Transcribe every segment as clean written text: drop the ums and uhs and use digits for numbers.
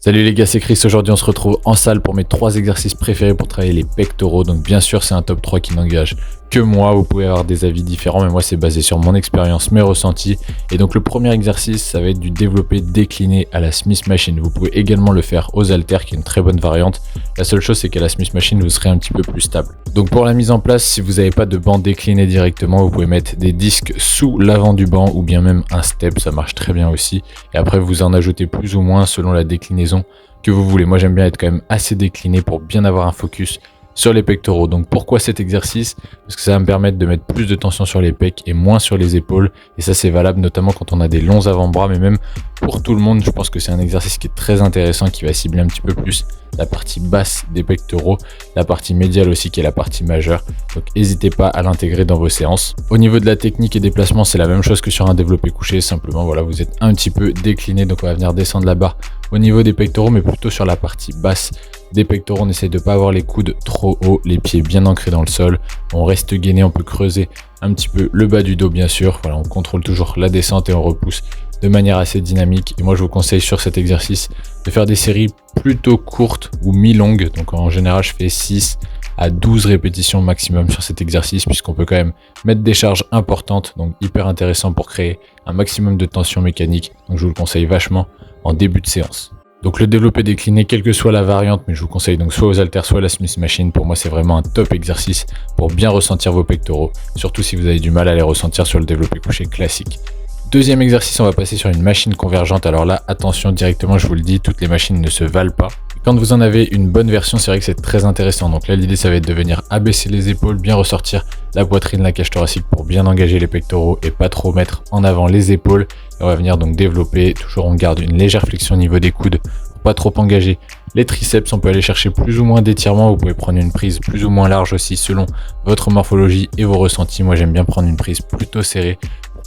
Salut les gars, c'est Chris. Aujourd'hui, on se retrouve en salle pour mes 3 exercices préférés pour travailler les pectoraux. Donc bien sûr, c'est un top 3 qui n'engage que moi. Vous pouvez avoir des avis différents, mais moi, c'est basé sur mon expérience, mes ressentis. Et donc le premier exercice, ça va être du développé décliné à la Smith Machine. Vous pouvez également le faire aux haltères, qui est une très bonne variante. La seule chose, c'est qu'à la Smith Machine, vous serez un petit peu plus stable. Donc pour la mise en place, si vous n'avez pas de banc décliné directement, vous pouvez mettre des disques sous l'avant du banc ou bien même un step, ça marche très bien aussi. Et après, vous en ajoutez plus ou moins selon la déclinaison que vous voulez. Moi, j'aime bien être quand même assez décliné pour bien avoir un focus sur les pectoraux. Donc pourquoi cet exercice? Parce que ça va me permettre de mettre plus de tension sur les pecs et moins sur les épaules. Et ça, c'est valable notamment quand on a des longs avant-bras, mais même pour tout le monde. Je pense que c'est un exercice qui est très intéressant, qui va cibler un petit peu plus la partie basse des pectoraux, la partie médiale aussi qui est la partie majeure. Donc n'hésitez pas à l'intégrer dans vos séances. Au niveau de la technique et des placements, c'est la même chose que sur un développé couché. Simplement, voilà, vous êtes un petit peu décliné, donc on va venir descendre la barre au niveau des pectoraux, mais plutôt sur la partie basse des pectoraux. On essaye de ne pas avoir les coudes trop hauts, les pieds bien ancrés dans le sol. On reste gainé, on peut creuser un petit peu le bas du dos bien sûr. Voilà, on contrôle toujours la descente et on repousse de manière assez dynamique. Et moi, je vous conseille sur cet exercice de faire des séries plutôt courtes ou mi-longues. Donc en général, je fais 6 à 12 répétitions maximum sur cet exercice, puisqu'on peut quand même mettre des charges importantes, donc hyper intéressant pour créer un maximum de tension mécanique. Donc je vous le conseille vachement en début de séance. Donc le développé décliné, quelle que soit la variante, mais je vous conseille donc soit aux haltères, soit à la Smith Machine. Pour moi, c'est vraiment un top exercice pour bien ressentir vos pectoraux, surtout si vous avez du mal à les ressentir sur le développé couché classique. Deuxième exercice, on va passer sur une machine convergente. Alors là, attention directement, je vous le dis, toutes les machines ne se valent pas. Quand vous en avez une bonne version, c'est vrai que c'est très intéressant. Donc là, l'idée, ça va être de venir abaisser les épaules, bien ressortir la poitrine, la cage thoracique pour bien engager les pectoraux et pas trop mettre en avant les épaules. Et on va venir donc développer, toujours on garde une légère flexion au niveau des coudes pour pas trop engager les triceps. On peut aller chercher plus ou moins d'étirement. Vous pouvez prendre une prise plus ou moins large aussi selon votre morphologie et vos ressentis. Moi, j'aime bien prendre une prise plutôt serrée,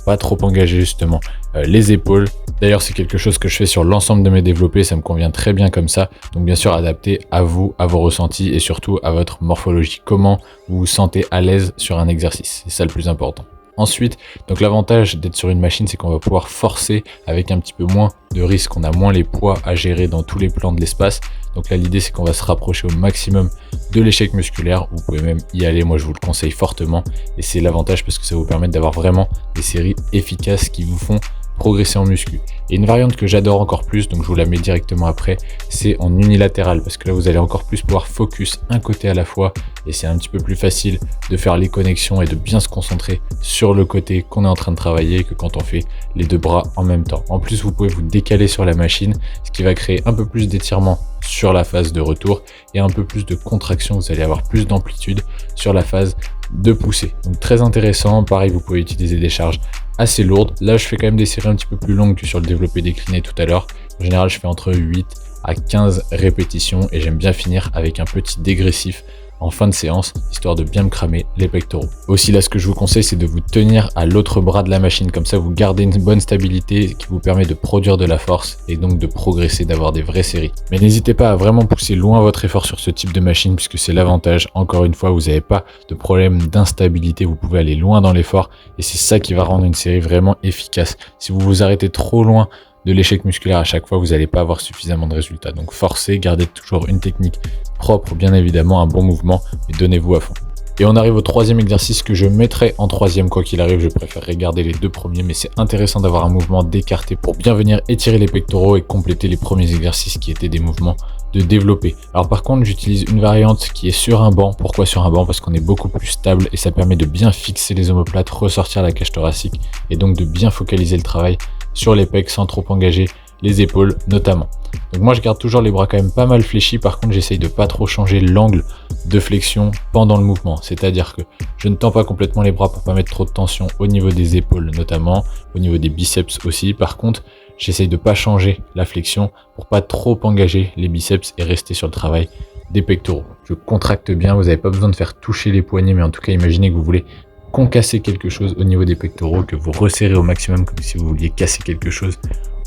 pas trop engager justement les épaules. D'ailleurs, c'est quelque chose que je fais sur l'ensemble de mes développés, ça me convient très bien comme ça. Donc bien sûr, adapté à vous, à vos ressentis et surtout à votre morphologie. Comment vous vous sentez à l'aise sur un exercice, c'est ça le plus important. Ensuite, donc l'avantage d'être sur une machine, c'est qu'on va pouvoir forcer avec un petit peu moins de risque. On a moins les poids à gérer dans tous les plans de l'espace. Donc là, l'idée, c'est qu'on va se rapprocher au maximum de l'échec musculaire. Vous pouvez même y aller, moi je vous le conseille fortement. Et c'est l'avantage parce que ça vous permet d'avoir vraiment des séries efficaces qui vous font progresser en muscu. Et une variante que j'adore encore plus, donc je vous la mets directement après, c'est en unilatéral, parce que là vous allez encore plus pouvoir focus un côté à la fois, et c'est un petit peu plus facile de faire les connexions et de bien se concentrer sur le côté qu'on est en train de travailler que quand on fait les deux bras en même temps. En plus, vous pouvez vous décaler sur la machine, ce qui va créer un peu plus d'étirement sur la phase de retour et un peu plus de contraction. Vous allez avoir plus d'amplitude sur la phase de poussée. Donc très intéressant. Pareil, vous pouvez utiliser des charges assez lourdes. Là, je fais quand même des séries un petit peu plus longues que sur le développé décliné tout à l'heure. En général, je fais entre 8 à 15 répétitions et j'aime bien finir avec un petit dégressif en fin de séance, histoire de bien me cramer les pectoraux. Aussi là, ce que je vous conseille, c'est de vous tenir à l'autre bras de la machine, comme ça vous gardez une bonne stabilité qui vous permet de produire de la force et donc de progresser, d'avoir des vraies séries. Mais n'hésitez pas à vraiment pousser loin votre effort sur ce type de machine, puisque c'est l'avantage. Encore une fois, vous n'avez pas de problème d'instabilité, vous pouvez aller loin dans l'effort et c'est ça qui va rendre une série vraiment efficace. Si vous vous arrêtez trop loin de l'échec musculaire à chaque fois, vous n'allez pas avoir suffisamment de résultats. Donc forcez, gardez toujours une technique propre, bien évidemment, un bon mouvement, et donnez-vous à fond. Et on arrive au troisième exercice que je mettrai en troisième, quoi qu'il arrive. Je préférerais garder les deux premiers, mais c'est intéressant d'avoir un mouvement d'écarté pour bien venir étirer les pectoraux et compléter les premiers exercices qui étaient des mouvements de développer. Alors par contre, j'utilise une variante qui est sur un banc. Pourquoi sur un banc? Parce qu'on est beaucoup plus stable et ça permet de bien fixer les omoplates, ressortir la cage thoracique et donc de bien focaliser le travail sur les pecs sans trop engager les épaules notamment. Donc moi je garde toujours les bras quand même pas mal fléchis. Par contre, j'essaye de pas trop changer l'angle de flexion pendant le mouvement, c'est-à-dire que je ne tends pas complètement les bras pour pas mettre trop de tension au niveau des épaules notamment, au niveau des biceps aussi. Par contre, j'essaye de pas changer la flexion pour pas trop engager les biceps et rester sur le travail des pectoraux. Je contracte bien, vous n'avez pas besoin de faire toucher les poignets, mais en tout cas imaginez que vous voulez concasser quelque chose au niveau des pectoraux, que vous resserrez au maximum comme si vous vouliez casser quelque chose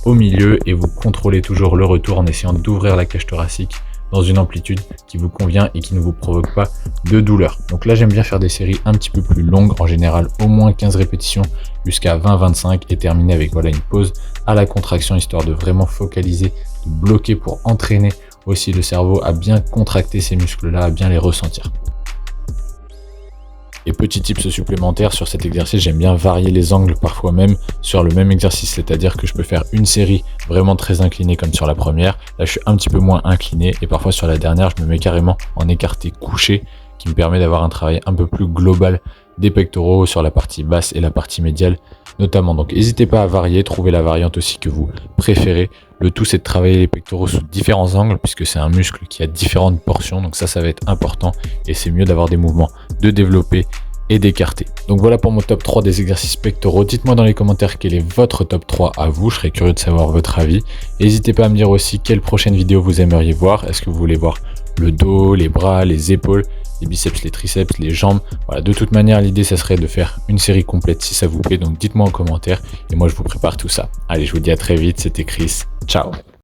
au milieu, et vous contrôlez toujours le retour en essayant d'ouvrir la cage thoracique dans une amplitude qui vous convient et qui ne vous provoque pas de douleur. Donc là, j'aime bien faire des séries un petit peu plus longues, en général au moins 15 répétitions jusqu'à 20-25 et terminer avec voilà une pause à la contraction, histoire de vraiment focaliser de bloquer pour entraîner aussi le cerveau à bien contracter ces muscles-là, à bien les ressentir. Et petit tips supplémentaire sur cet exercice, j'aime bien varier les angles parfois même sur le même exercice, c'est-à-dire que je peux faire une série vraiment très inclinée comme sur la première, là je suis un petit peu moins incliné et parfois sur la dernière je me mets carrément en écarté couché qui me permet d'avoir un travail un peu plus global des pectoraux sur la partie basse et la partie médiale notamment. Donc n'hésitez pas à varier, trouvez la variante aussi que vous préférez. Le tout c'est de travailler les pectoraux sous différents angles puisque c'est un muscle qui a différentes portions, donc ça va être important et c'est mieux d'avoir des mouvements de développer et d'écarter. Donc voilà pour mon top 3 des exercices pectoraux. Dites-moi dans les commentaires quel est votre top 3 à vous, je serais curieux de savoir votre avis. N'hésitez pas à me dire aussi quelle prochaine vidéo vous aimeriez voir. Est-ce que vous voulez voir le dos, les bras, les épaules, les biceps, les triceps, les jambes? Voilà, de toute manière l'idée ça serait de faire une série complète si ça vous plaît, donc dites-moi en commentaire et moi je vous prépare tout ça. Allez, je vous dis à très vite, c'était Chris, ciao.